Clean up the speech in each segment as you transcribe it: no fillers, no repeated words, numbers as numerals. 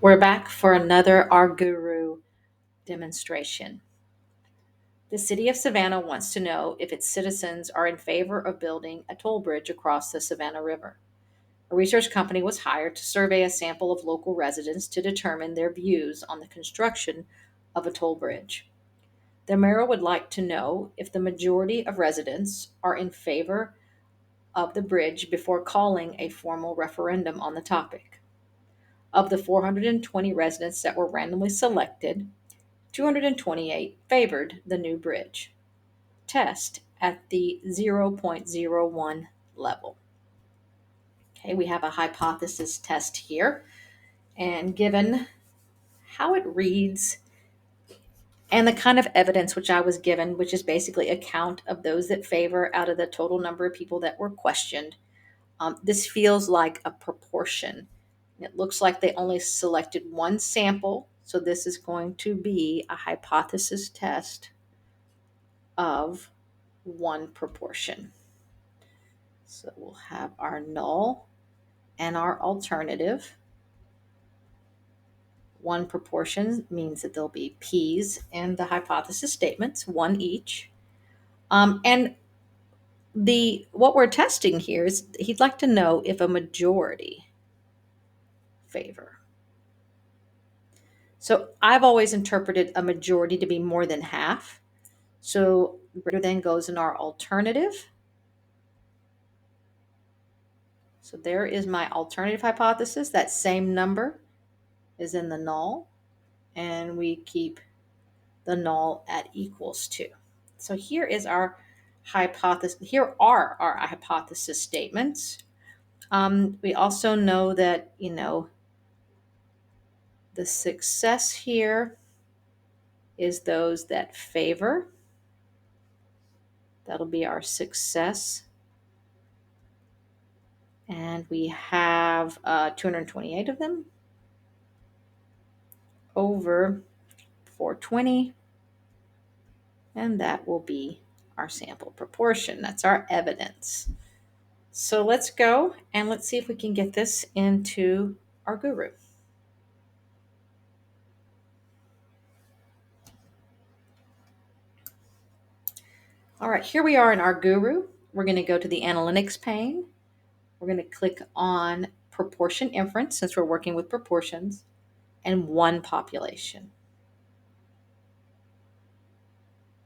We're back for another Rguroo demonstration. The city of Savannah wants to know if its citizens are in favor of building a toll bridge across the Savannah River. A research company was hired to survey a sample of local residents to determine their views on the construction of a toll bridge. The mayor would like to know if the majority of residents are in favor of the bridge before calling a formal referendum on the topic. Of the 420 residents that were randomly selected, 228 favored the new bridge. Test at the zero point zero 0.01 level. Okay, we have a hypothesis test here, and given how it reads and the kind of evidence which I was given, which is basically a count of those that favor out of the total number of people that were questioned, this feels like a proportion. It looks like they only selected one sample, so this is going to be a hypothesis test of one proportion. So we'll have our null and our alternative. One proportion means that there'll be p's in the hypothesis statements, one each. And what we're testing here is he'd like to know if a majority favor. So I've always interpreted a majority to be more than half. So greater than goes in our alternative. So there is my alternative hypothesis. That same number is in the null, and we keep the null at equals 2. So here is our hypothesis. Here are our hypothesis statements. We also know that, the success here is those that favor. That'll be our success. And we have 228 of them over 420. And that will be our sample proportion. That's our evidence. So let's go and let's see if we can get this into Rguroo. All right, here we are in Rguroo. We're going to go to the analytics pane. We're going to click on proportion inference since we're working with proportions and one population.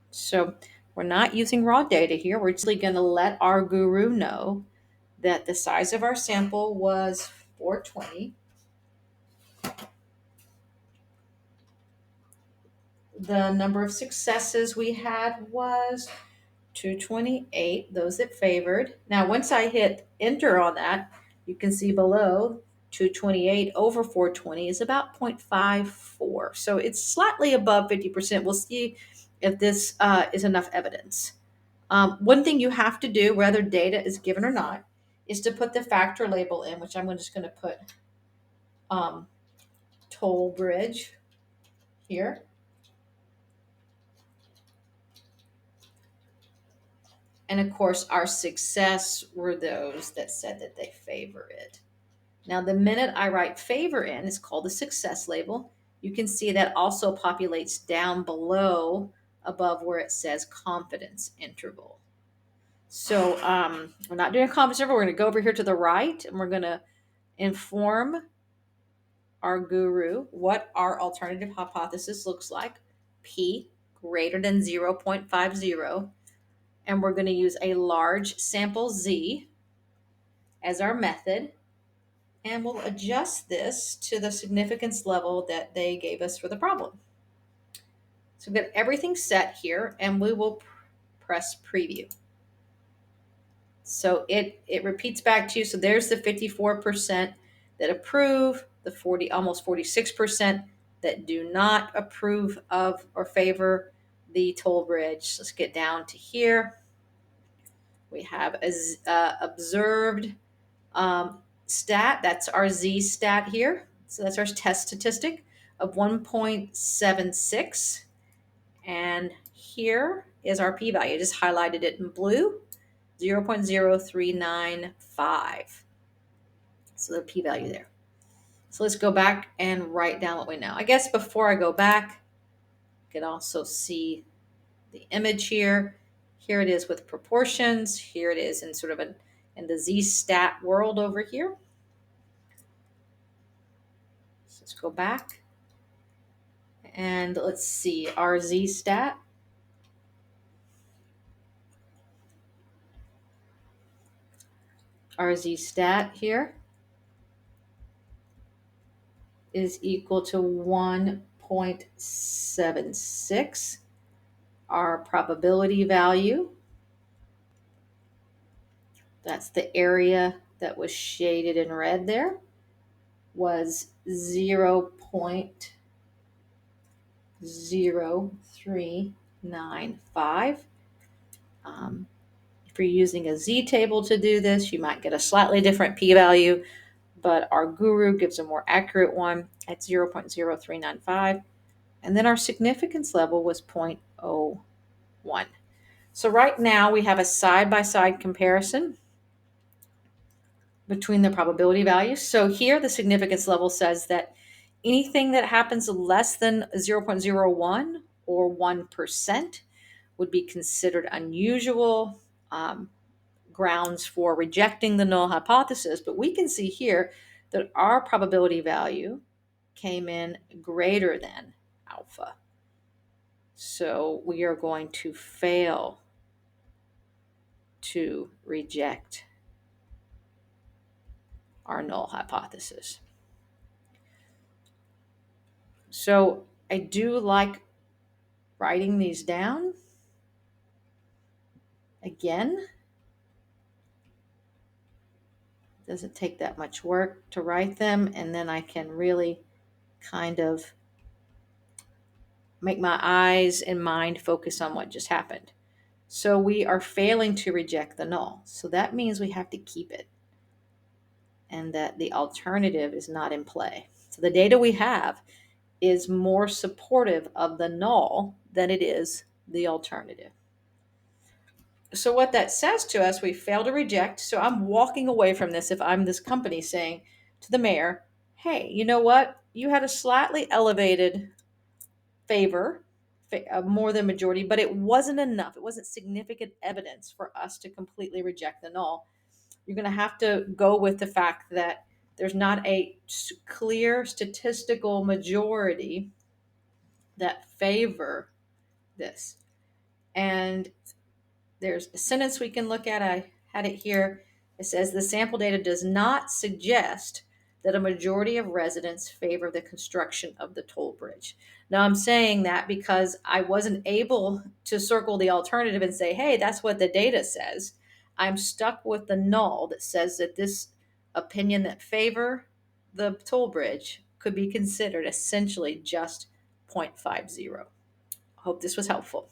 So we're not using raw data here. We're just going to let Rguroo know that the size of our sample was 420. The number of successes we had was 228, those that favored. Now, once I hit enter on that, you can see below 228 over 420 is about 0.54. So it's slightly above 50%. We'll see if this is enough evidence. One thing you have to do, whether data is given or not, is to put the factor label in, which I'm just going to put toll bridge here. And of course, our success were those that said that they favor it. Now, the minute I write favor in, it's called the success label. You can see that also populates down below above where it says confidence interval. So we're not doing a confidence interval. We're going to go over here to the right and we're going to inform Rguroo what our alternative hypothesis looks like. P greater than 0.50. And we're going to use a large sample Z as our method. And we'll adjust this to the significance level that they gave us for the problem. So we've got everything set here, and we will press preview. So it repeats back to you. So there's the 54% that approve, the almost 46% that do not approve of or favor the toll bridge. Let's get down to here. We have observed stat. That's our Z stat here. So that's our test statistic of 1.76. And here is our p-value. I just highlighted it in blue, 0.0395. So the p-value there. So let's go back and write down what we know. I guess before I go back, you can also see the image here. Here it is with proportions. Here it is in sort of in the z-stat world over here. So let's go back and let's see our z-stat. Our z-stat here is equal to 1.76. Our probability value, that's the area that was shaded in red there, was 0.0395. If you're using a z-table to do this, you might get a slightly different p-value, but our Rguroo gives a more accurate one at 0.0395. And then our significance level was 0.01. So right now we have a side-by-side comparison between the probability values. So here the significance level says that anything that happens less than 0.01 or 1% would be considered unusual, grounds for rejecting the null hypothesis. But we can see here that our probability value came in greater than alpha. So we are going to fail to reject our null hypothesis. So I do like writing these down. Again, doesn't take that much work to write them, and then I can really kind of make my eyes and mind focus on what just happened. So we are failing to reject the null. So that means we have to keep it and that the alternative is not in play. So the data we have is more supportive of the null than it is the alternative. So what that says to us, we fail to reject. So I'm walking away from this if I'm this company saying to the mayor, hey, you know what? You had a slightly elevated favor, more than majority, but it wasn't enough. It wasn't significant evidence for us to completely reject the null. You're going to have to go with the fact that there's not a clear statistical majority that favor this. And there's a sentence we can look at. I had it here. It says the sample data does not suggest that a majority of residents favor the construction of the toll bridge. Now I'm saying that because I wasn't able to circle the alternative and say, hey, that's what the data says. I'm stuck with the null that says that this opinion that favor the toll bridge could be considered essentially just 0.50. I hope this was helpful.